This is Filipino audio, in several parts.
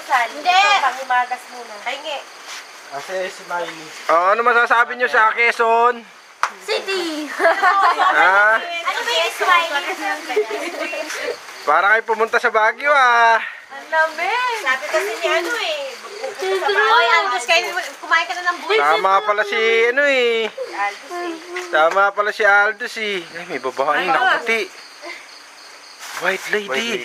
Hindi! Panghimagas muna. Ay, nge. Kasi Smiley. Oh, ano masasabi nyo sa Quezon? City! Ah, Ano ba yung smiley? para kayo pumunta sa Baguio ah. Ang lamin! Sabi kasi ni ano eh. Oy, Aldous, kayo kumain ka na ng buhay. Tama pala si ano eh. Aldous eh. Tama pala si Aldous eh. Ay, may babae nakaputi. White lady.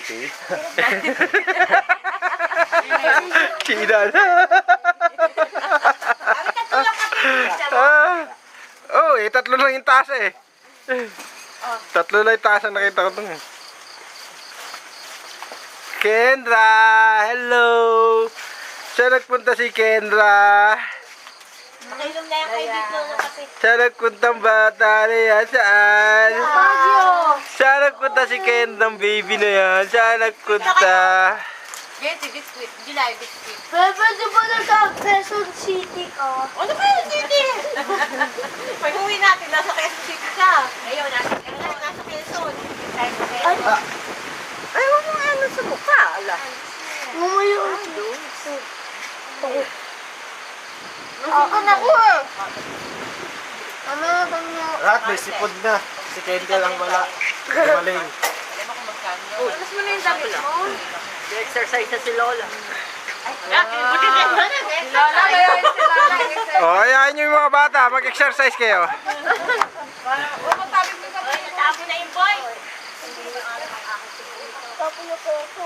China na. Oh, eh, tatlo lang yung tasa eh. Tatlo lang yung tasa nakita ko dun eh. Kendra! Hello! Saan nagpunta si Kendra? Nakilom na yung kay Big Lolo kasi. Saan nagpuntang bata na yan? Saan? Saan nagpunta si Kendra, baby na yan? Saan nagpunta? Yan, si Biscuit. July Biscuit. Bebe, di ba nasa Quezon City ka? Ano ba yung City? Pag uwi natin, nasa Quezon City ka. Ayaw, nasa Quezon. Ay, huwag mo ano sa mukha. Ala. Mamayo. Ako na ko eh. Mamaya ba niya? Lahat may sipod na. Si Kendall ang wala. Gumaling. Alas mo na yung damit mo. Exercise na si Lola. Buti ka na eh. Lola, ngayon si Lola. O, ayayin nyo yung mga bata. Mag-exercise kayo. Tapo na yung boy. Tapo na ko ako.